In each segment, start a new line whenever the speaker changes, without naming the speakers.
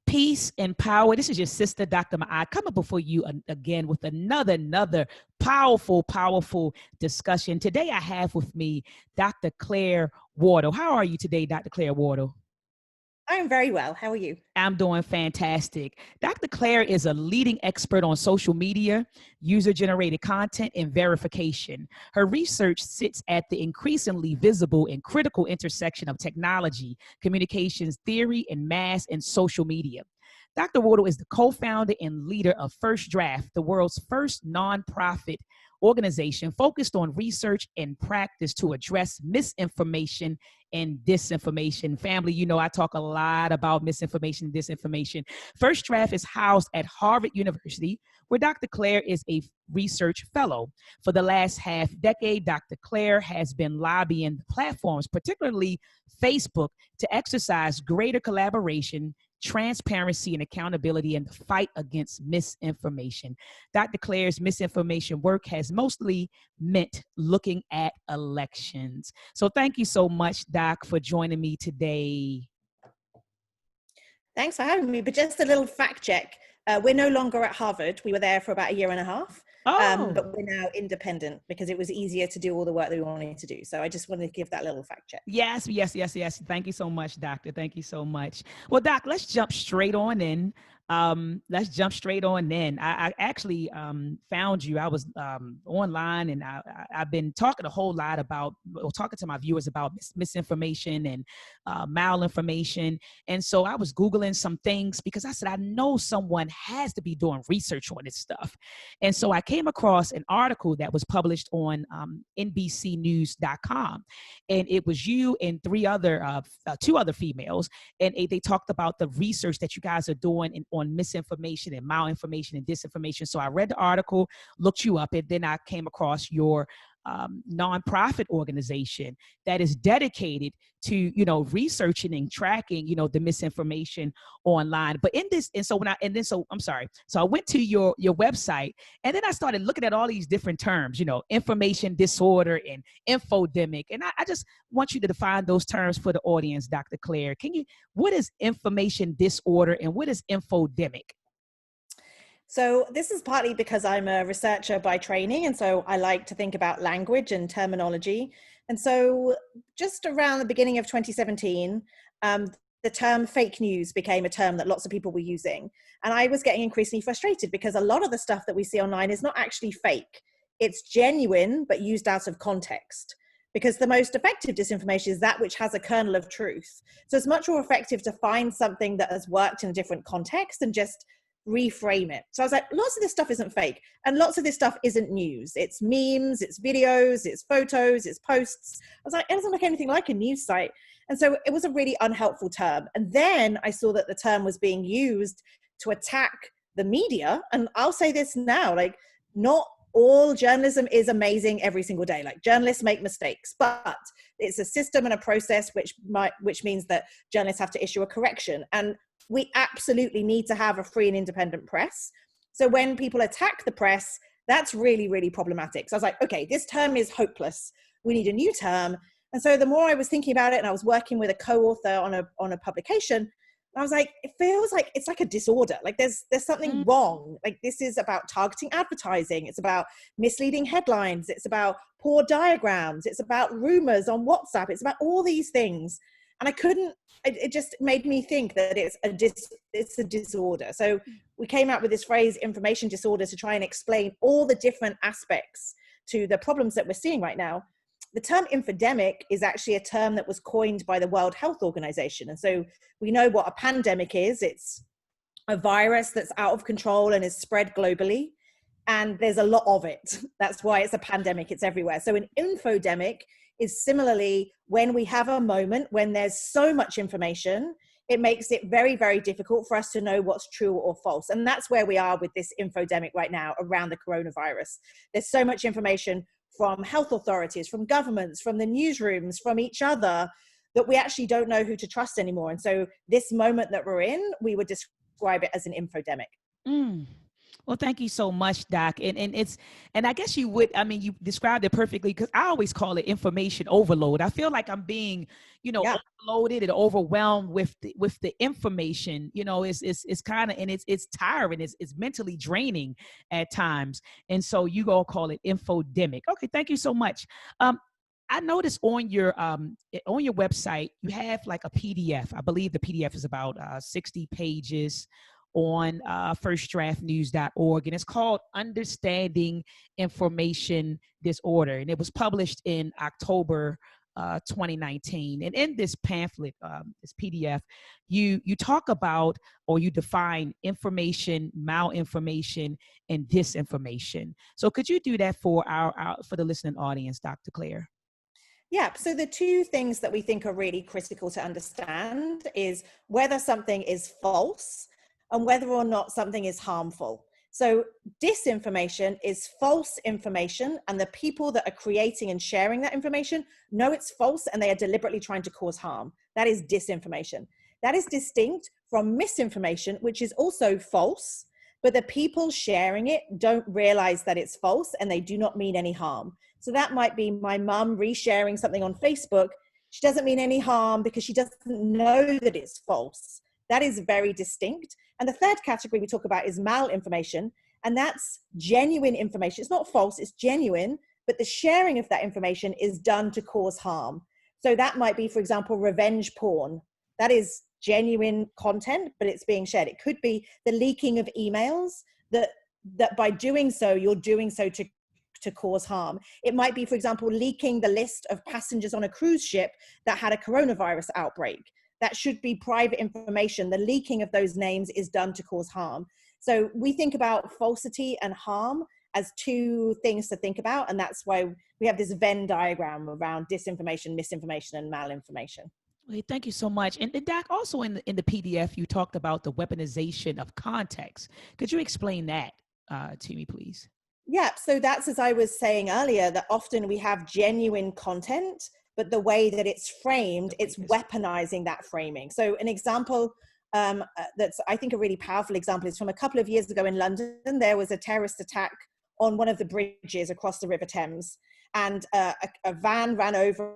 Peace and power. This is your sister, Dr. Maat, coming before you again with another powerful discussion. Today I have with me Dr. Claire Wardle. How are you today, Dr. Claire Wardle?
I'm very well. How are you?
I'm doing fantastic. Dr. Claire is a leading expert on social media, user-generated content, and verification. Her research sits at the increasingly visible and critical intersection of technology, communications theory, and mass and social media. Dr. Wardle is the co-founder and leader of First Draft, the world's first nonprofit organization focused on research and practice to address misinformation and disinformation. Family, you know I talk a lot about misinformation and disinformation. First Draft is housed at Harvard University, where Dr. Claire is a research fellow. For the last half decade, Dr. Claire has been lobbying the platforms, particularly Facebook, to exercise greater collaboration, transparency, and accountability in the fight against misinformation. Dr. Claire's misinformation work has mostly meant looking at elections. So thank you so much, Doc, for joining me today.
Thanks for having me. But just a little fact check. We're no longer at Harvard. We were there for about a year and a half. But we're now independent because it was easier to do all the work that we wanted to do. So I just wanted to give that little fact check.
Yes. Thank you so much, Doctor. Thank you so much. Well, Doc, let's jump straight on in. I actually found you. I was online, and I've been talking a whole lot about, talking to my viewers about misinformation and malinformation. And so I was Googling some things because I said, I know someone has to be doing research on this stuff. And so I came across an article that was published on NBCnews.com. And it was you and two other females. And they talked about the research that you guys are doing on misinformation and malinformation and disinformation. So I read the article, looked you up, and then I came across your nonprofit organization that is dedicated to, researching and tracking, the misinformation online. But in this, so I went to your website, and then I started looking at all these different terms, information disorder and infodemic. And I just want you to define those terms for the audience, Dr. Claire. What is information disorder and what is infodemic?
So this is partly because I'm a researcher by training, and so I like to think about language and terminology. And so just around the beginning of 2017, the term fake news became a term that lots of people were using. And I was getting increasingly frustrated because a lot of the stuff that we see online is not actually fake. It's genuine, but used out of context. Because the most effective disinformation is that which has a kernel of truth. So it's much more effective to find something that has worked in a different context and just reframe it. So I was like, lots of this stuff isn't fake, and lots of this stuff isn't news. It's memes, it's videos, it's photos, it's posts. I was like, it doesn't look anything like a news site. And so it was a really unhelpful term. And then I saw that the term was being used to attack the media. And I'll say this now, like, not all journalism is amazing every single day. Like, journalists make mistakes, but it's a system and a process which means that journalists have to issue a correction. And we absolutely need to have a free and independent press. So when people attack the press, that's really, really problematic. So I was like, okay, this term is hopeless. We need a new term. And so the more I was thinking about it, and I was working with a co-author on a publication, I was like, it feels like it's like a disorder. Like there's something wrong. Like, this is about targeting advertising. It's about misleading headlines. It's about poor diagrams. It's about rumors on WhatsApp. It's about all these things. And it just made me think that it's a disorder. So we came out with this phrase, information disorder, to try and explain all the different aspects to the problems that we're seeing right now. The term infodemic is actually a term that was coined by the World Health Organization. And so we know what a pandemic is. It's a virus that's out of control and is spread globally. And there's a lot of it. That's why it's a pandemic. It's everywhere. So an infodemic is similarly when we have a moment when there's so much information, it makes it very, very difficult for us to know what's true or false. And that's where we are with this infodemic right now around the coronavirus. There's so much information from health authorities, from governments, from the newsrooms, from each other, that we actually don't know who to trust anymore. And so this moment that we're in, we would describe it as an infodemic.
Well, thank you so much, Doc. And I guess you would, I mean, you described it perfectly, because I always call it information overload. I feel like I'm being,
Yeah.
overloaded and overwhelmed with the information. It's kind of, and it's tiring. It's mentally draining at times. And so you all call it infodemic. Okay, thank you so much. Um, I noticed on your website you have like a PDF. I believe the PDF is about 60 pages on firstdraftnews.org, and it's called Understanding Information Disorder, and it was published in October 2019. And in this pamphlet, this PDF, you talk about, or you define, information, malinformation, and disinformation. So could you do that for for the listening audience, Dr. Claire?
Yeah, so the two things that we think are really critical to understand is whether something is false and whether or not something is harmful. So disinformation is false information, and the people that are creating and sharing that information know it's false and they are deliberately trying to cause harm. That is disinformation. That is distinct from misinformation, which is also false, but the people sharing it don't realize that it's false and they do not mean any harm. So that might be my mum resharing something on Facebook. She doesn't mean any harm because she doesn't know that it's false. That is very distinct. And the third category we talk about is malinformation, and that's genuine information. It's not false, it's genuine, but the sharing of that information is done to cause harm. So that might be, for example, revenge porn. That is genuine content, but it's being shared. It could be the leaking of emails that by doing so, you're doing so to cause harm. It might be, for example, leaking the list of passengers on a cruise ship that had a coronavirus outbreak. That should be private information. The leaking of those names is done to cause harm. So we think about falsity and harm as two things to think about. And that's why we have this Venn diagram around disinformation, misinformation, and malinformation.
Okay, thank you so much. And Doc, also in the PDF, you talked about the weaponization of context. Could you explain that to me, please?
Yeah, so that's, as I was saying earlier, that often we have genuine content, but the way that it's framed, it's weaponizing that framing. So an example that's, I think, a really powerful example is from a couple of years ago in London. There was a terrorist attack on one of the bridges across the River Thames, and a van ran over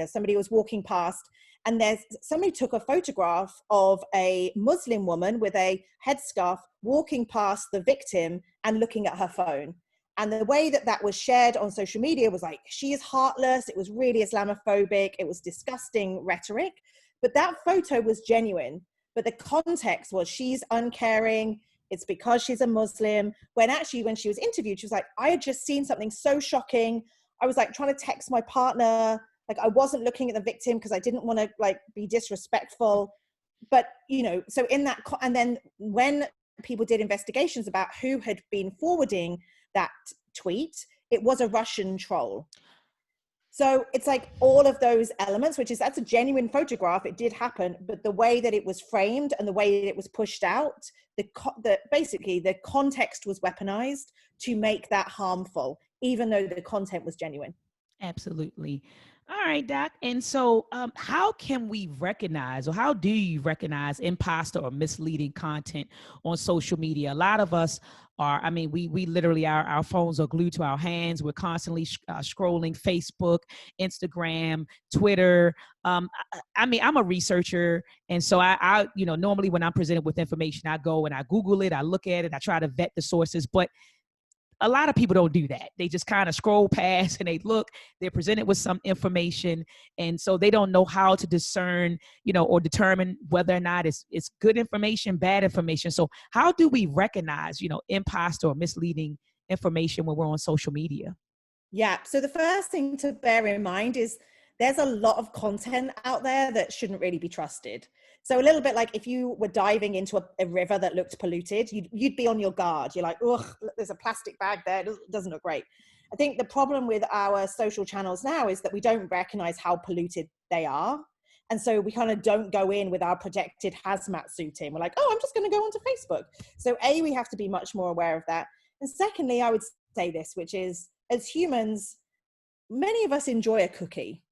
somebody was walking past, and somebody took a photograph of a Muslim woman with a headscarf walking past the victim and looking at her phone. And the way that was shared on social media was like, she is heartless. It was really Islamophobic. It was disgusting rhetoric. But that photo was genuine. But the context was, she's uncaring. It's because she's a Muslim. When actually, when she was interviewed, she was like, I had just seen something so shocking. I was like trying to text my partner. Like, I wasn't looking at the victim because I didn't want to like be disrespectful. But, so in that, and then when people did investigations about who had been forwarding that tweet, it was a Russian troll. So it's like all of those elements, that's a genuine photograph. It did happen, but the way that it was framed and the way that it was pushed out, basically the context was weaponized to make that harmful, even though the content was genuine.
Absolutely. All right, Doc. And so how can we recognize, or how do you recognize imposter or misleading content on social media? A lot of us are, I mean, we literally, our phones are glued to our hands. We're constantly scrolling Facebook, Instagram, Twitter. I mean, I'm a researcher. And so I normally when I'm presented with information, I go and I Google it, I look at it, I try to vet the sources. But a lot of people don't do that. They just kind of scroll past and they look, they're presented with some information. And so they don't know how to discern, or determine whether or not it's good information, bad information. So how do we recognize, imposter or misleading information when we're on social media?
Yeah. So the first thing to bear in mind is there's a lot of content out there that shouldn't really be trusted. So a little bit like if you were diving into a river that looked polluted, you'd be on your guard. You're like, ugh, there's a plastic bag there. It doesn't look great. I think the problem with our social channels now is that we don't recognize how polluted they are. And so we kind of don't go in with our protected hazmat suit in. We're like, oh, I'm just going to go onto Facebook. So we have to be much more aware of that. And secondly, I would say this, which is, as humans, many of us enjoy a cookie.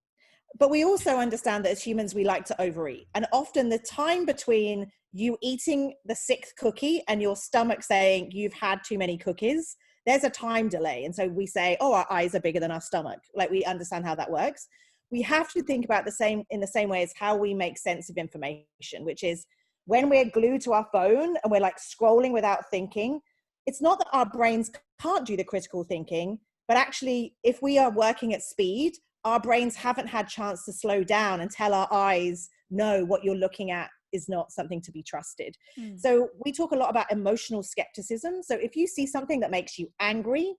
but we also understand that as humans, we like to overeat. And often the time between you eating the sixth cookie and your stomach saying you've had too many cookies, there's a time delay. And so we say, oh, our eyes are bigger than our stomach. Like, we understand how that works. We have to think about in the same way as how we make sense of information, which is when we're glued to our phone and we're like scrolling without thinking, it's not that our brains can't do the critical thinking, but actually if we are working at speed, our brains haven't had chance to slow down and tell our eyes, no, what you're looking at is not something to be trusted. So we talk a lot about emotional skepticism. So if you see something that makes you angry,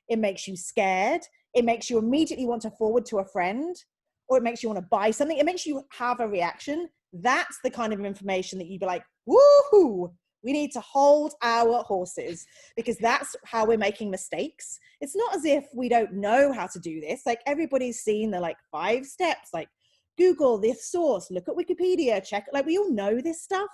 it makes you scared, it makes you immediately want to forward to a friend, or it makes you want to buy something, it makes you have a reaction, that's the kind of information that you'd be like, woohoo, we need to hold our horses, because that's how we're making mistakes. It's not as if we don't know how to do this. Like, everybody's seen the like 5 steps, like Google this source, look at Wikipedia, check, like we all know this stuff.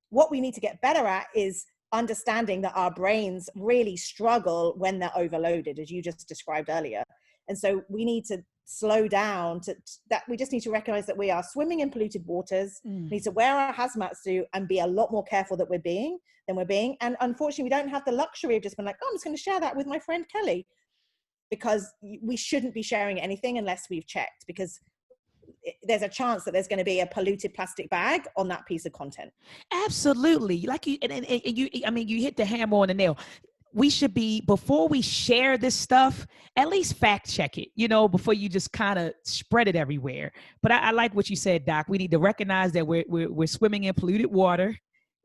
What we need to get better at is understanding that our brains really struggle when they're overloaded, as you just described earlier. And so we need to slow down that. We just need to recognize that we are swimming in polluted waters. We need to wear our hazmat suit and be a lot more careful than we're being. And unfortunately, we don't have the luxury of just being like, oh, I'm just going to share that with my friend Kelly, because we shouldn't be sharing anything unless we've checked, because there's a chance that there's going to be a polluted plastic bag on that piece of content.
Absolutely. Like you, and you, I mean, you hit the hammer on the nail. We should be, before we share this stuff, at least fact check it, before you just kind of spread it everywhere. But I like what you said, Doc. We need to recognize that we're swimming in polluted water.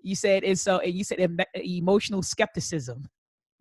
You said, and you said emotional skepticism.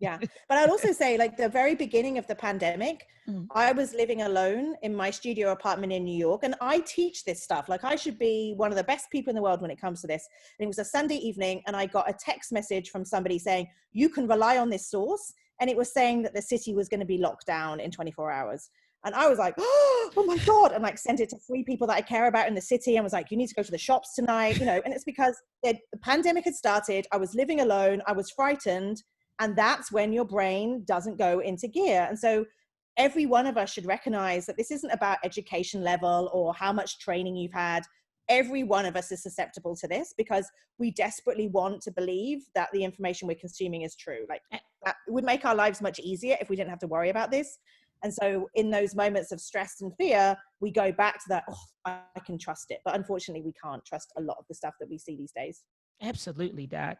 Yeah. But I'd also say, like, the very beginning of the pandemic, I was living alone in my studio apartment in New York, and I teach this stuff. Like, I should be one of the best people in the world when it comes to this. And it was a Sunday evening, and I got a text message from somebody saying, you can rely on this source. And it was saying that the city was going to be locked down in 24 hours. And I was like, oh my God. And like sent it to 3 people that I care about in the city and was like, you need to go to the shops tonight, and it's because the pandemic had started. I was living alone. I was frightened. And that's when your brain doesn't go into gear. And so every one of us should recognize that this isn't about education level or how much training you've had. Every one of us is susceptible to this, because we desperately want to believe that the information we're consuming is true. Like, that would make our lives much easier if we didn't have to worry about this. And so in those moments of stress and fear, we go back to that, I can trust it. But unfortunately, we can't trust a lot of the stuff that we see these days.
Absolutely, Doc.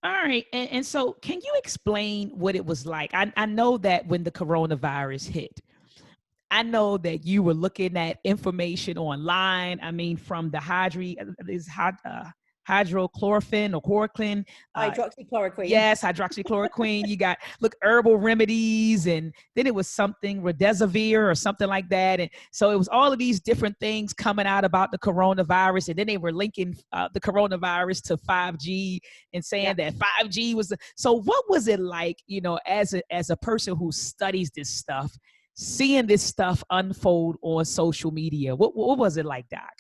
All right. And so can you explain what it was like? I know that when the coronavirus hit, I know that you were looking at information online. I mean, from the hydrochloroquine or chloroquine.
Hydroxychloroquine.
Yes, hydroxychloroquine. You got, herbal remedies, and then it was something remdesivir or something like that. And so it was all of these different things coming out about the coronavirus. And then they were linking the coronavirus to 5G and saying that 5G was. So what was it like, as a person who studies this stuff, seeing this stuff unfold on social media? What was it like, Doc?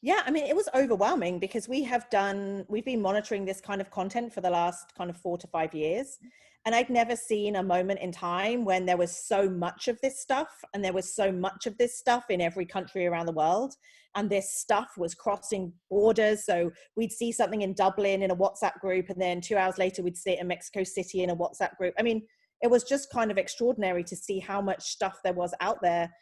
Yeah, I mean, it was overwhelming, because we've been monitoring this kind of content for the last kind of 4 to 5 years. And I'd never seen a moment in time when there was so much of this stuff, and there was so much of this stuff in every country around the world. And this stuff was crossing borders. So we'd see something in Dublin in a WhatsApp group, and then 2 hours later, we'd see it in Mexico City in a WhatsApp group. I mean, it was just kind of extraordinary to see how much stuff there was out there.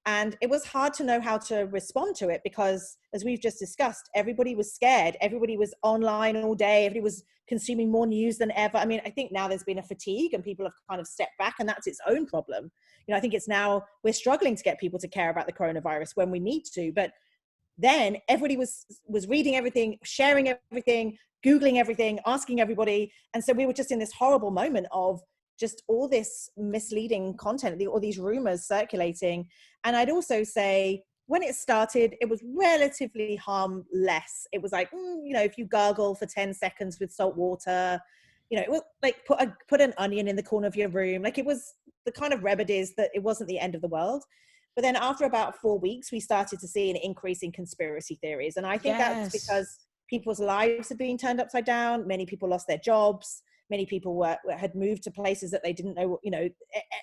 And it was hard to know how to respond to it, because, as we've just discussed, everybody was scared. Everybody was online all day. Everybody was consuming more news than ever. I mean, I think now there's been a fatigue, and people have kind of stepped back, and that's its own problem. I think it's now we're struggling to get people to care about the coronavirus when we need to. But then everybody was reading everything, sharing everything, Googling everything, asking everybody. And so we were just in this horrible moment of just all this misleading content, all these rumors circulating. And I'd also say, when it started, it was relatively harmless. It was like, if you gargle for 10 seconds with salt water, it was like put an onion in the corner of your room. Like, it was the kind of remedies that it wasn't the end of the world. But then after about 4 weeks, we started to see an increase in conspiracy theories. And I think that's because people's lives are being turned upside down. Many people lost their jobs. Many people had moved to places that they didn't know,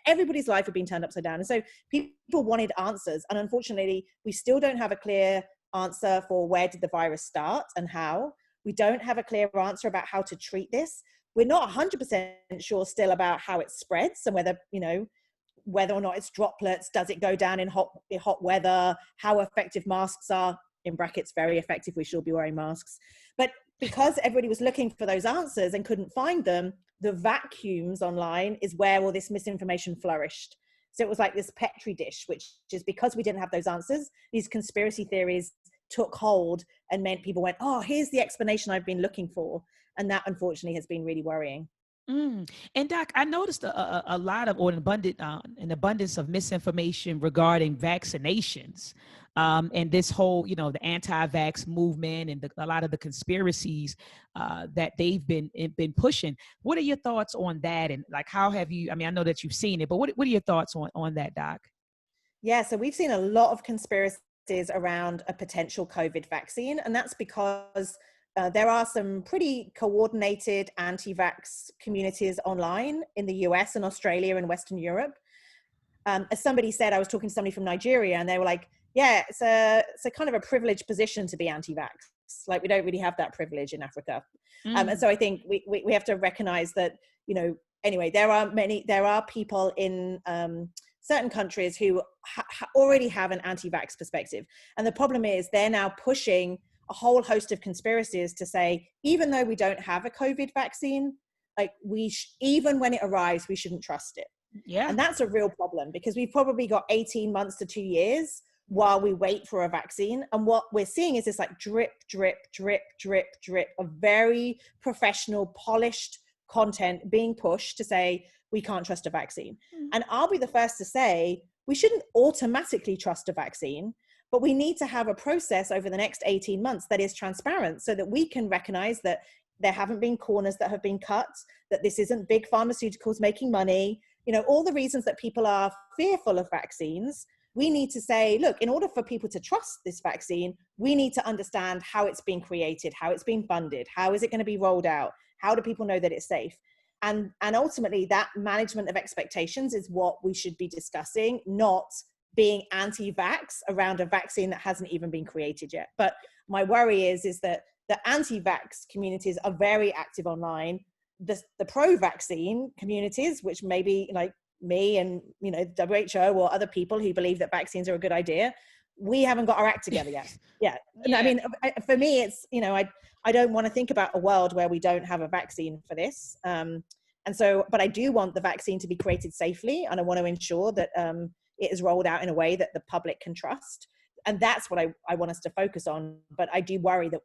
everybody's life had been turned upside down. And so people wanted answers. And unfortunately, we still don't have a clear answer for where did the virus start and how. We don't have a clear answer about how to treat this. We're not 100% sure still about how it spreads and whether or not it's droplets, does it go down in hot weather, how effective masks are, in brackets, very effective, we should be wearing masks. But because everybody was looking for those answers and couldn't find them, the vacuums online is where all this misinformation flourished. So it was like this Petri dish, which is because we didn't have those answers, these conspiracy theories took hold and meant people went, oh, here's the explanation I've been looking for. And that unfortunately has been really worrying.
And Doc, I noticed a lot of, or an abundance of misinformation regarding vaccinations, and this whole, the anti-vax movement and a lot of the conspiracies that they've been pushing. What are your thoughts on that? And like, how have you? I mean, I know that you've seen it, but what are your thoughts on that, Doc?
Yeah, so we've seen a lot of conspiracies around a potential COVID vaccine, and that's because there are some pretty coordinated anti-vax communities online in the US and Australia and Western Europe. As somebody said, I was talking to somebody from Nigeria and they were like, yeah, it's a kind of a privileged position to be anti-vax. Like, we don't really have that privilege in Africa. And so I think we have to recognize that, anyway, there are people in certain countries who already have an anti-vax perspective. And the problem is they're now pushing a whole host of conspiracies to say, even though we don't have a COVID vaccine, like even when it arrives, we shouldn't trust it.
Yeah.
And that's a real problem because we've probably got 18 months to 2 years while we wait for a vaccine. And what we're seeing is this like drip, drip, drip, drip, drip of very professional, polished content being pushed to say, we can't trust a vaccine. And I'll be the first to say, we shouldn't automatically trust a vaccine, but we need to have a process over the next 18 months that is transparent so that we can recognize that there haven't been corners that have been cut, that this isn't big pharmaceuticals making money, all the reasons that people are fearful of vaccines. We need to say, look, in order for people to trust this vaccine, we need to understand how it's being created, how it's being funded, how is it going to be rolled out, how do people know that it's safe? And ultimately, that management of expectations is what we should be discussing, not being anti-vax around a vaccine that hasn't even been created yet. But my worry is that the anti-vax communities are very active online. The pro-vaccine communities, which maybe like me and WHO or other people who believe that vaccines are a good idea, we haven't got our act together yet. Yeah. I mean, for me, it's I don't want to think about a world where we don't have a vaccine for this. But I do want the vaccine to be created safely, and I want to ensure that it is rolled out in a way that the public can trust. And that's what I want us to focus on. But I do worry that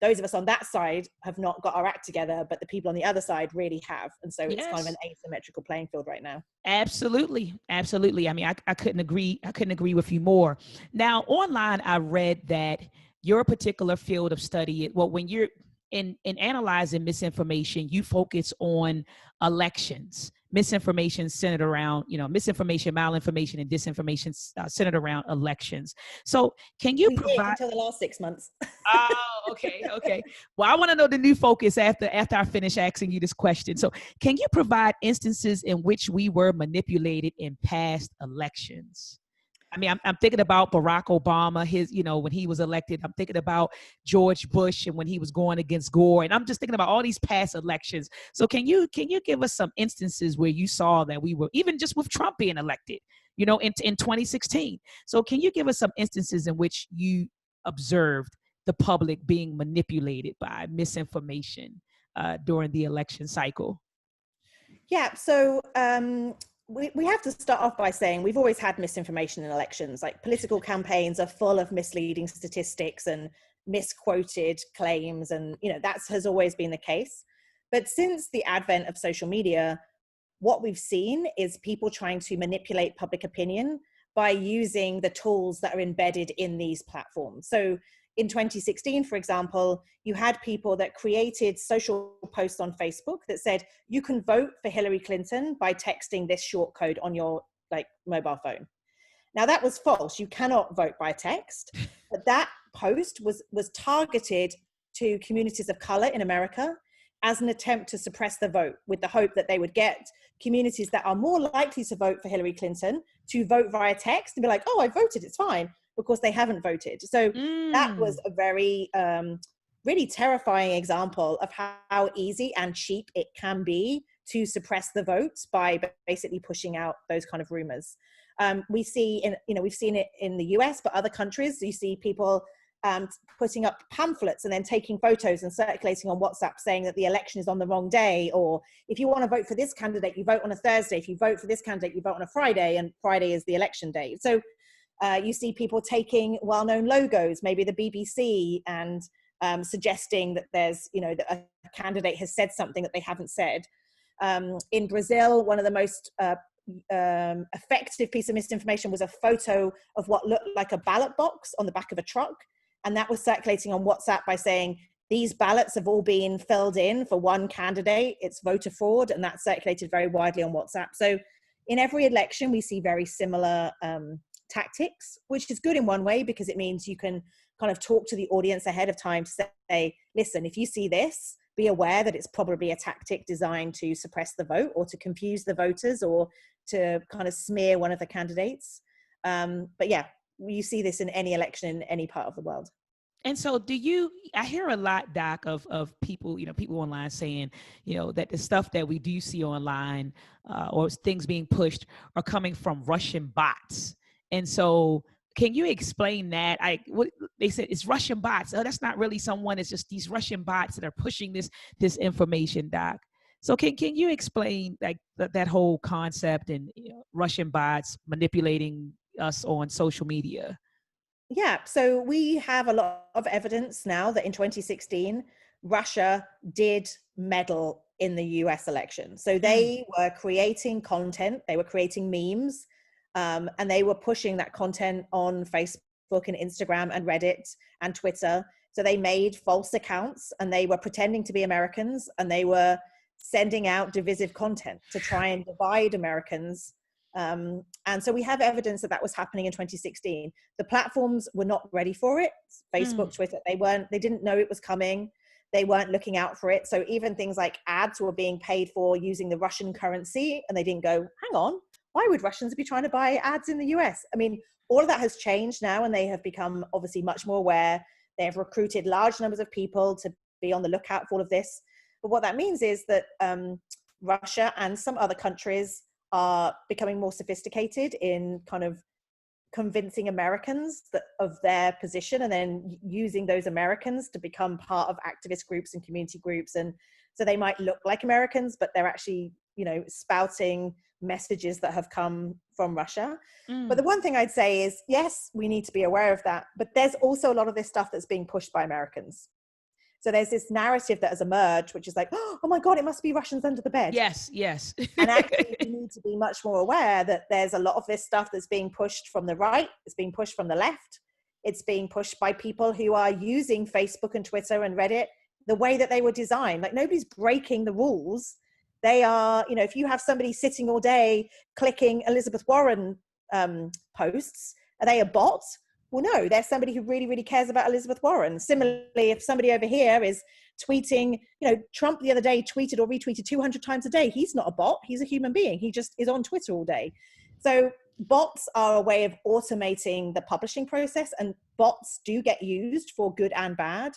those of us on that side have not got our act together, but the people on the other side really have. And so it's kind of an asymmetrical playing field right now.
Absolutely. Absolutely. I mean, I couldn't agree with you more. Now, online, I read that your particular field of study, when you're in analyzing misinformation, you focus on elections. Misinformation centered around, misinformation, malinformation, and disinformation centered around elections. So can you provide
until the last 6 months?
Oh, okay. Well, I want to know the new focus after I finish asking you this question. So can you provide instances in which we were manipulated in past elections? I mean, I'm thinking about Barack Obama, when he was elected. I'm thinking about George Bush and when he was going against Gore. And I'm just thinking about all these past elections. So can you give us some instances where you saw that we were, even just with Trump being elected, in 2016. So can you give us some instances in which you observed the public being manipulated by misinformation during the election cycle?
Yeah, so we have to start off by saying we've always had misinformation in elections. Like, political campaigns are full of misleading statistics and misquoted claims, and that has always been the case. But since the advent of social media, what we've seen is people trying to manipulate public opinion by using the tools that are embedded in these platforms. So in 2016, for example, you had people that created social posts on Facebook that said, you can vote for Hillary Clinton by texting this short code on your mobile phone. Now, that was false. You cannot vote by text. But that post was targeted to communities of color in America. as an attempt to suppress the vote, with the hope that they would get communities that are more likely to vote for Hillary Clinton to vote via text and be like, oh, I voted, it's fine, because they haven't voted. So that was a very really terrifying example of how easy and cheap it can be to suppress the votes by basically pushing out those kind of rumors. We've seen it in the US, but other countries, you see people putting up pamphlets and then taking photos and circulating on WhatsApp saying that the election is on the wrong day, or if you want to vote for this candidate, you vote on a Thursday. If you vote for this candidate, you vote on a Friday, and Friday is the election day. So you see people taking well-known logos, maybe the BBC, and suggesting that there's, that a candidate has said something that they haven't said. In Brazil, one of the most effective piece of misinformation was a photo of what looked like a ballot box on the back of a truck. And that was circulating on WhatsApp by saying, these ballots have all been filled in for one candidate. It's voter fraud. And that circulated very widely on WhatsApp. So in every election, we see very similar tactics, which is good in one way, because it means you can kind of talk to the audience ahead of time to say, listen, if you see this, be aware that it's probably a tactic designed to suppress the vote or to confuse the voters or to kind of smear one of the candidates. But yeah, you see this in any election in any part of the world.
And so I hear a lot, Doc, of people, people online saying, that the stuff that we do see online or things being pushed are coming from Russian bots. And so can you explain that? What they said, it's Russian bots. Oh, that's not really someone. It's just these Russian bots that are pushing this information, Doc. So can you explain like that whole concept and Russian bots manipulating us on social media?
Yeah, so we have a lot of evidence now that in 2016, Russia did meddle in the US election. So they were creating content, they were creating memes, and they were pushing that content on Facebook and Instagram and Reddit and Twitter. So they made false accounts and they were pretending to be Americans, and they were sending out divisive content to try and divide Americans. And so we have evidence that was happening in 2016. The platforms were not ready for it. Facebook, Twitter, they didn't know it was coming. They weren't looking out for it. So even things like ads were being paid for using the Russian currency, and they didn't go, hang on, why would Russians be trying to buy ads in the US? I mean, all of that has changed now, and they have become obviously much more aware. They have recruited large numbers of people to be on the lookout for all of this. But what that means is that Russia and some other countries are becoming more sophisticated in kind of convincing Americans of their position, and then using those Americans to become part of activist groups and community groups. And so they might look like Americans, but they're actually, spouting messages that have come from Russia. But the one thing I'd say is, yes, we need to be aware of that, but there's also a lot of this stuff that's being pushed by Americans. So there's this narrative that has emerged, which is like, oh my God, it must be Russians under the bed.
Yes.
And actually, we need to be much more aware that there's a lot of this stuff that's being pushed from the right. It's being pushed from the left. It's being pushed by people who are using Facebook and Twitter and Reddit the way that they were designed. Like, nobody's breaking the rules. They are, if you have somebody sitting all day clicking Elizabeth Warren posts, are they a bot? Well, no, there's somebody who really, really cares about Elizabeth Warren. Similarly, if somebody over here is tweeting, Trump the other day tweeted or retweeted 200 times a day, he's not a bot, he's a human being. He just is on Twitter all day. So bots are a way of automating the publishing process, and bots do get used for good and bad.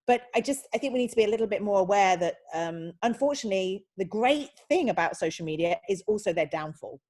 But I think we need to be a little bit more aware that, unfortunately, the great thing about social media is also their downfall.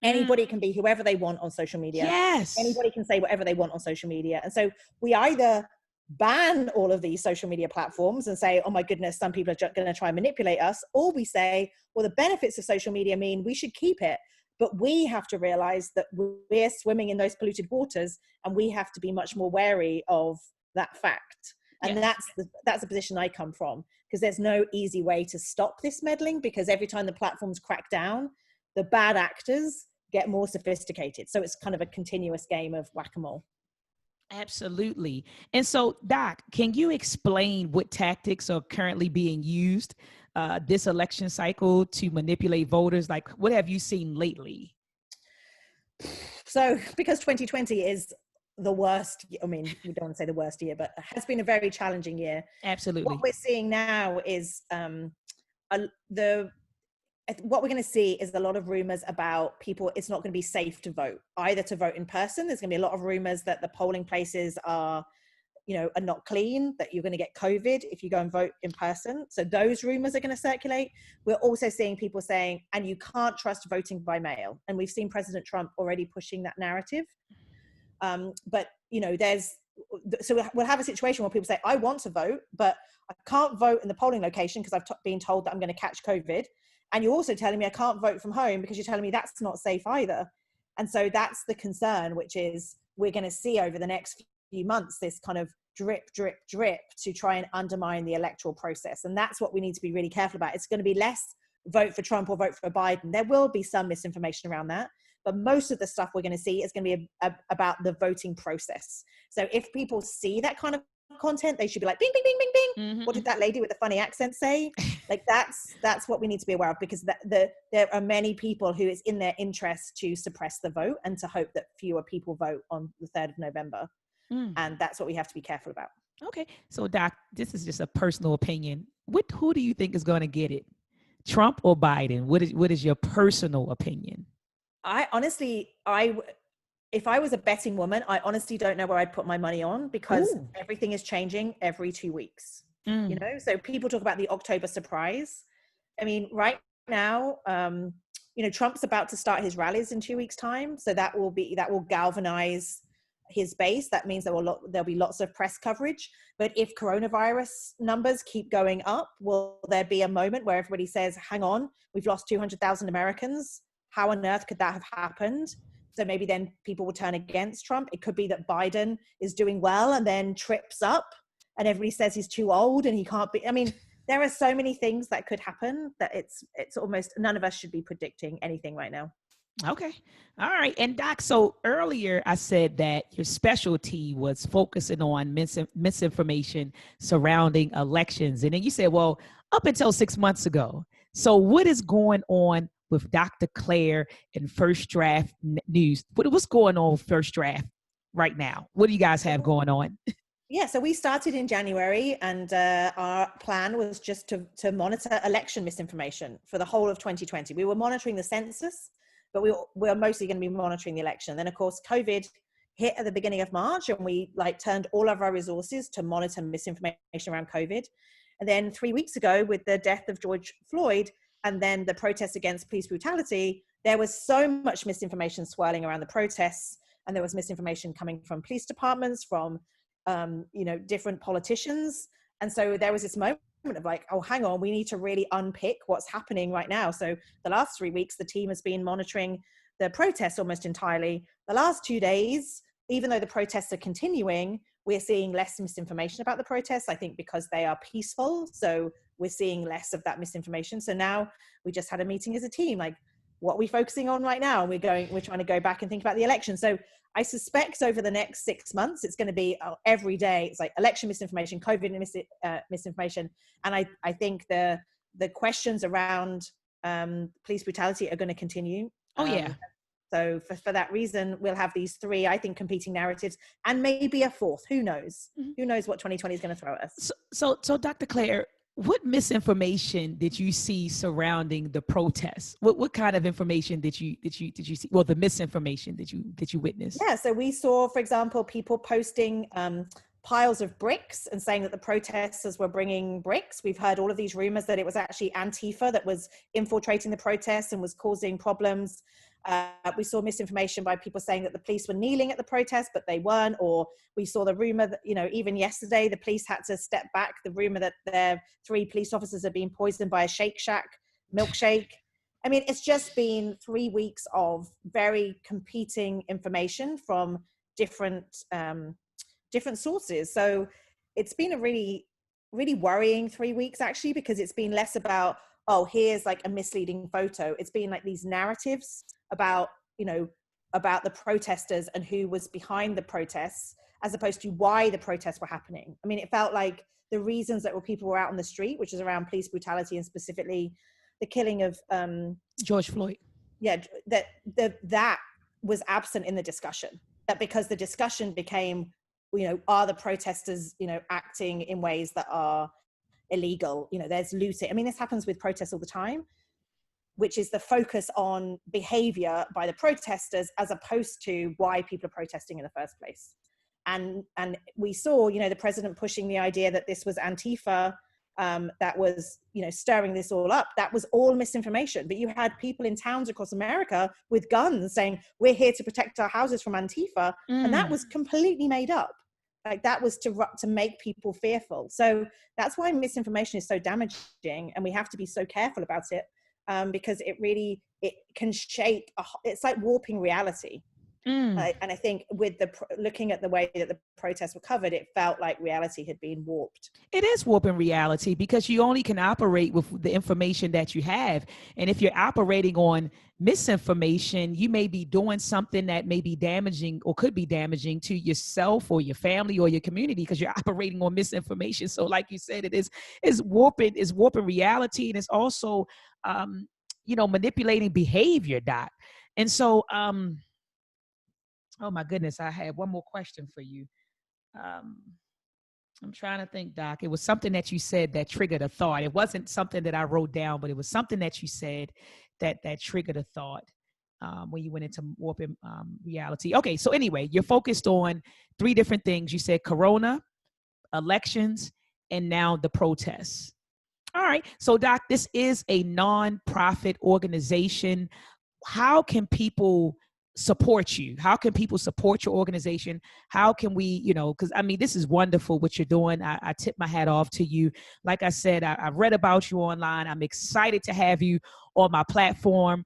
Anybody can be whoever they want on social media.
Yes.
Anybody can say whatever they want on social media. And so we either ban all of these social media platforms and say, oh my goodness, some people are going to try and manipulate us. Or we say, well, the benefits of social media mean we should keep it. But we have to realize that we're swimming in those polluted waters, and we have to be much more wary of that fact. And that's the position I come from, because there's no easy way to stop this meddling, because every time the platforms crack down, the bad actors get more sophisticated. So it's kind of a continuous game of whack-a-mole.
Absolutely. And so, Doc, can you explain what tactics are currently being used this election cycle to manipulate voters? Like, what have you seen lately?
So because 2020 is the worst, I mean, we don't want to say the worst year, but it has been a very challenging year.
Absolutely.
What we're seeing now is what we're going to see is a lot of rumors about people. It's not going to be safe to vote, either to vote in person. There's going to be a lot of rumors that the polling places are not clean, that you're going to get COVID if you go and vote in person. So those rumors are going to circulate. We're also seeing people saying, and you can't trust voting by mail. And we've seen President Trump already pushing that narrative. But we'll have a situation where people say, I want to vote, but I can't vote in the polling location because I've been told that I'm going to catch COVID. And you're also telling me I can't vote from home because you're telling me that's not safe either. And so that's the concern, which is we're going to see over the next few months, this kind of drip, drip, drip to try and undermine the electoral process. And that's what we need to be really careful about. It's going to be less vote for Trump or vote for Biden. There will be some misinformation around that. But most of the stuff we're going to see is going to be about the voting process. So if people see that kind of content, they should be like, bing, bing, bing, bing, bing. Mm-hmm. What did that lady with the funny accent say? Like that's what we need to be aware of, because there are many people who it's in their interest to suppress the vote and to hope that fewer people vote on the 3rd of November. And that's what we have to be careful about.
Okay. So Doc, this is just a personal opinion. Who do you think is going to get it? Trump or Biden? What is your personal opinion?
I honestly, if I was a betting woman, I honestly don't know where I'd put my money on, because everything is changing every 2 weeks. So people talk about the October surprise. I mean, right now, Trump's about to start his rallies in 2 weeks' time. So that will galvanize his base. That means there'll be lots of press coverage. But if coronavirus numbers keep going up, will there be a moment where everybody says, hang on, we've lost 200,000 Americans? How on earth could that have happened? So maybe then people will turn against Trump. It could be that Biden is doing well and then trips up and everybody says he's too old and he can't be. I mean, there are so many things that could happen that it's almost, none of us should be predicting anything right now.
Okay. All right. And Doc, so earlier I said that your specialty was focusing on misinformation surrounding elections. And then you said, well, up until 6 months ago. So what is going on with Dr. Claire and First Draft News? What's going on with First Draft right now? What do you guys have going on?
Yeah, so we started in January, and our plan was just to monitor election misinformation for the whole of 2020. We were monitoring the census, but we're mostly going to be monitoring the election. Then, of course, COVID hit at the beginning of March, and we turned all of our resources to monitor misinformation around COVID. And then 3 weeks ago, with the death of George Floyd and then the protests against police brutality, there was so much misinformation swirling around the protests, and there was misinformation coming from police departments, from different politicians. And so there was this moment of oh, hang on, we need to really unpick what's happening right now. So the last 3 weeks, the team has been monitoring the protests almost entirely. The last 2 days, even though the protests are continuing, we're seeing less misinformation about the protests, I think because they are peaceful. So we're seeing less of that misinformation. So now we just had a meeting as a team, what are we focusing on right now? And we're trying to go back and think about the election. So I suspect over the next 6 months, it's going to be every day. It's election misinformation, COVID misinformation. And I think the questions around police brutality are going to continue.
Oh, yeah.
So for that reason, we'll have these three, I think, competing narratives, and maybe a fourth. Who knows? Mm-hmm. Who knows what 2020 is going to throw at us?
So Dr. Claire, what misinformation did you see surrounding the protests? What kind of information did you see? Well, the misinformation that you witnessed.
Yeah, so we saw, for example, people posting piles of bricks and saying that the protesters were bringing bricks. We've heard all of these rumors that it was actually Antifa that was infiltrating the protests and was causing problems. We saw misinformation by people saying that the police were kneeling at the protest, but they weren't. Or we saw the rumor that, even yesterday, the police had to step back. The rumor that their 3 police officers had been poisoned by a Shake Shack milkshake. I mean, it's just been 3 weeks of very competing information from different sources. So it's been a really, really worrying 3 weeks, actually, because it's been less about, oh, here's a misleading photo. It's been these narratives about the protesters and who was behind the protests, as opposed to why the protests were happening. I mean, it felt like the reasons that people were out on the street, which is around police brutality and specifically the killing of
George Floyd.
Yeah, that was absent in the discussion. that because the discussion became, are the protesters, acting in ways that are illegal? There's looting. I mean, this happens with protests all the time, which is the focus on behavior by the protesters as opposed to why people are protesting in the first place. And we saw, the president pushing the idea that this was Antifa, that was, stirring this all up. That was all misinformation. But you had people in towns across America with guns saying, we're here to protect our houses from Antifa. And that was completely made up. Like, that was to make people fearful. So that's why misinformation is so damaging, and we have to be so careful about it, because it can shape, it's like warping reality. And I think with looking at the way that the protests were covered, it felt like reality had been warped.
It is warping reality, because you only can operate with the information that you have. And if you're operating on misinformation, you may be doing something that may be damaging or could be damaging to yourself or your family or your community, because you're operating on misinformation. So like you said, it is warping reality. And it's also, manipulating behavior, Doc. And so, oh my goodness, I had one more question for you. I'm trying to think, Doc. It was something that you said that triggered a thought. It wasn't something that I wrote down, but it was something that you said that triggered a thought when you went into warping reality. Okay, so anyway, you're focused on 3 different things. You said Corona, elections, and now the protests. All right, so Doc, this is a nonprofit organization. How can people support you? How can people support your organization? How can we, because I mean, this is wonderful what you're doing. I tip my hat off to you. Like I said, I've read about you online. I'm excited to have you on my platform.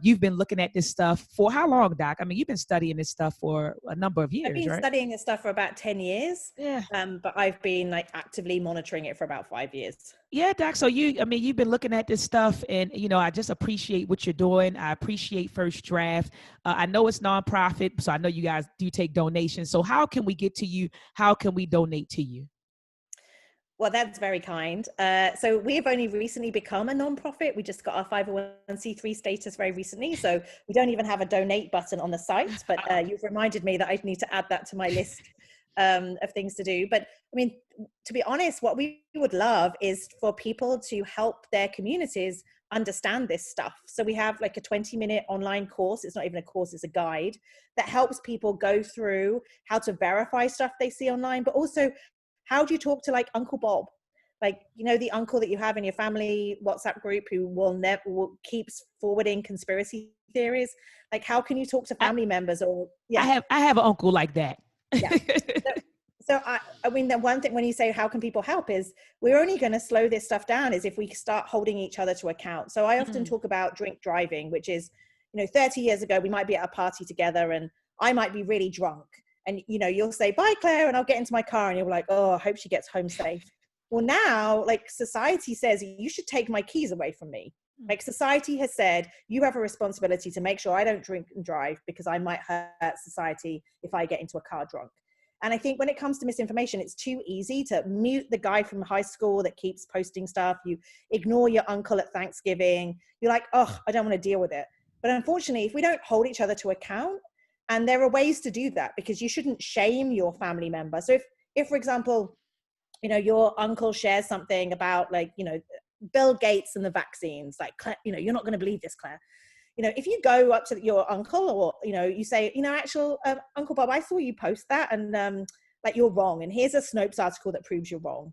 You've been looking at this stuff for how long, Doc? I mean, you've been studying this stuff for a number of years,
I've been studying this stuff for about 10 years.
Yeah.
But I've been actively monitoring it for about 5 years.
Yeah, Doc. So you've been looking at this stuff, and, I just appreciate what you're doing. I appreciate First Draft. I know it's nonprofit, so I know you guys do take donations. So how can we get to you? How can we donate to you?
Well, that's very kind. So we have only recently become a nonprofit. We just got our 501c3 status very recently. So we don't even have a donate button on the site, but you've reminded me that I need to add that to my list of things to do. But I mean, to be honest, what we would love is for people to help their communities understand this stuff. So we have like a 20-minute online course. It's not even a course, it's a guide that helps people go through how to verify stuff they see online, but also how do you talk to Uncle Bob? The uncle that you have in your family WhatsApp group who keeps forwarding conspiracy theories. How can you talk to family members? Or
I have an uncle like that.
Yeah. So I mean, the one thing when you say how can people help is we're only going to slow this stuff down is if we start holding each other to account. So I often talk about drink driving, which is, 30 years ago, we might be at a party together and I might be really drunk. And, you'll say, bye, Claire, and I'll get into my car. And you're like, oh, I hope she gets home safe. Well, now, society says you should take my keys away from me. Society has said you have a responsibility to make sure I don't drink and drive because I might hurt society if I get into a car drunk. And I think when it comes to misinformation, it's too easy to mute the guy from high school that keeps posting stuff. You ignore your uncle at Thanksgiving. You're like, oh, I don't want to deal with it. But unfortunately, if we don't hold each other to account, and there are ways to do that, because you shouldn't shame your family member. So if for example, your uncle shares something about Bill Gates and the vaccines, Claire, you're not going to believe this, Claire. If you go up to your uncle or, you say, Uncle Bob, I saw you post that and you're wrong. And here's a Snopes article that proves you're wrong.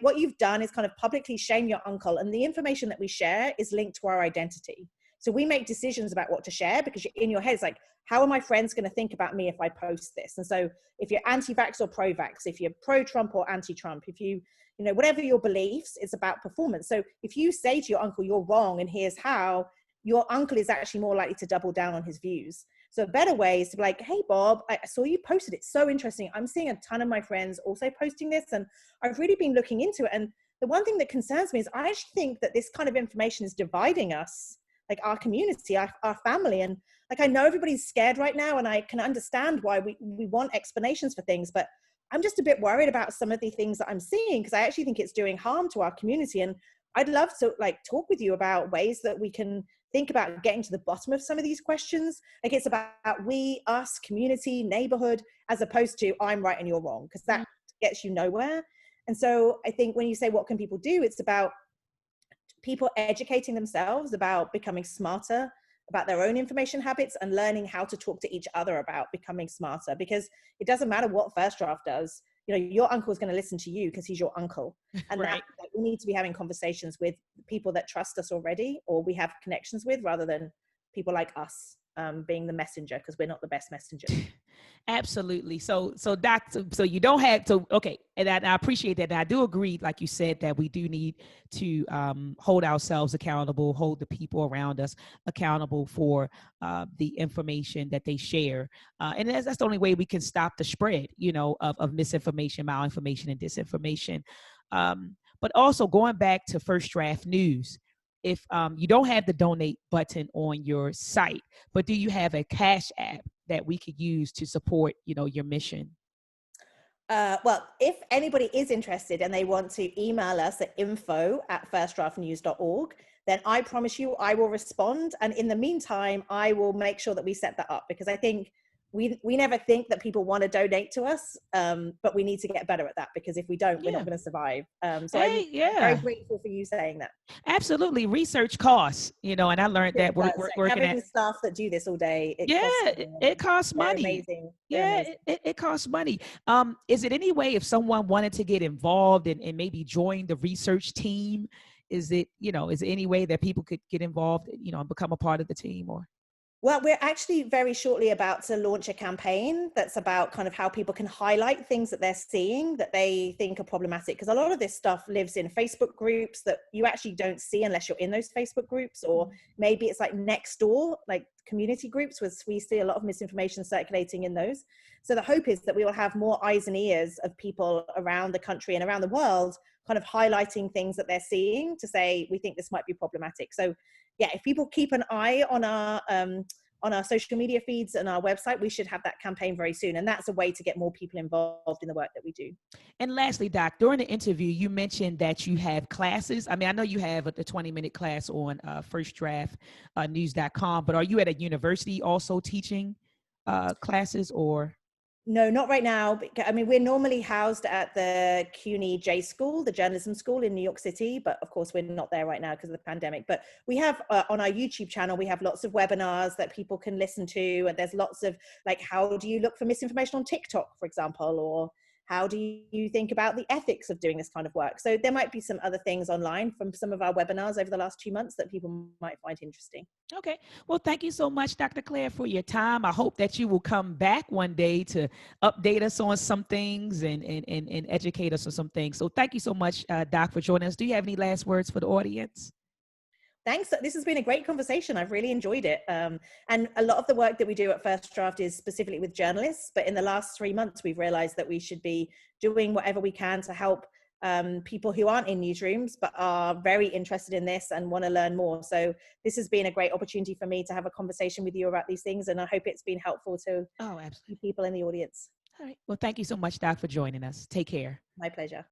What you've done is kind of publicly shame your uncle. And the information that we share is linked to our identity. So we make decisions about what to share because in your head, it's how are my friends going to think about me if I post this? And so if you're anti-vax or pro-vax, if you're pro-Trump or anti-Trump, if you, whatever your beliefs, it's about performance. So if you say to your uncle, you're wrong and here's how, your uncle is actually more likely to double down on his views. So a better way is to be like, hey, Bob, I saw you posted it. So interesting. I'm seeing a ton of my friends also posting this and I've really been looking into it. And the one thing that concerns me is I actually think that this kind of information is dividing us, our community, our family. And I know everybody's scared right now and I can understand why we want explanations for things, but I'm just a bit worried about some of the things that I'm seeing because I actually think it's doing harm to our community. And I'd love to like talk with you about ways that we can think about getting to the bottom of some of these questions. Like it's about we, us, community, neighborhood, as opposed to I'm right and you're wrong, because that gets you nowhere. And so I think when you say what can people do, it's about people educating themselves about becoming smarter about their own information habits and learning how to talk to each other about becoming smarter, because it doesn't matter what First Draft does. You know, your uncle is going to listen to you because he's your uncle. And
Right.
that we need to be having conversations with people that trust us already or we have connections with, rather than people like us being the messenger, because we're not the best messengers.
Absolutely. So Doctor, so you don't have to. Okay, and I appreciate that. And I do agree, like you said, that we do need to hold ourselves accountable, hold the people around us accountable for the information that they share, and that's the only way we can stop the spread, of misinformation, malinformation, and disinformation. But also going back to First Draft News, if you don't have the donate button on your site, but do you have a Cash App that we could use to support, your mission?
Well, if anybody is interested and they want to email us at info@firstdraftnews.org, then I promise you I will respond. And in the meantime, I will make sure that we set that up, because I think we never think that people want to donate to us, but we need to get better at that, because if we don't, we're not
Yeah.
going to survive. So
Hey,
I'm very
yeah,
grateful for you saying that.
absolutely. Research costs, and I learned
Yeah,
that
it does.
we're
Like
working at.
having staff that do this all day, it
Yeah,
costs
it
money.
costs
They're
money.
amazing. They're
Yeah,
amazing.
it costs money. Is it any way if someone wanted to get involved and maybe join the research team? Is there any way that people could get involved, and become a part of the team or?
Well, we're actually very shortly about to launch a campaign that's about kind of how people can highlight things that they're seeing that they think are problematic. Because a lot of this stuff lives in Facebook groups that you actually don't see unless you're in those Facebook groups, or maybe it's like next door, like community groups, where we see a lot of misinformation circulating in those. So the hope is that we will have more eyes and ears of people around the country and around the world kind of highlighting things that they're seeing to say, we think this might be problematic. So yeah, if people keep an eye on our social media feeds and our website, we should have that campaign very soon. And that's a way to get more people involved in the work that we do.
And lastly, Doc, during the interview, you mentioned that you have classes. I mean, I know you have the 20-minute class on firstdraftnews.com, but are you at a university also teaching classes or?
No, not right now. I mean, we're normally housed at the CUNY J School, the journalism school in New York City, but of course we're not there right now because of the pandemic. But we have on our YouTube channel, we have lots of webinars that people can listen to. And there's lots of like, how do you look for misinformation on TikTok, for example, or how do you think about the ethics of doing this kind of work? So there might be some other things online from some of our webinars over the last 2 months that people might find interesting.
Okay. Well, thank you so much, Dr. Claire, for your time. I hope that you will come back one day to update us on some things and educate us on some things. So thank you so much, Doc, for joining us. Do you have any last words for the audience?
Thanks. This has been a great conversation. I've really enjoyed it. And a lot of the work that we do at First Draft is specifically with journalists. But in the last 3 months, we've realized that we should be doing whatever we can to help people who aren't in newsrooms, but are very interested in this and want to learn more. So this has been a great opportunity for me to have a conversation with you about these things. And I hope it's been helpful to
Oh, absolutely.
people in the audience.
All right. Well, thank you so much, Doc, for joining us. Take care.
My pleasure.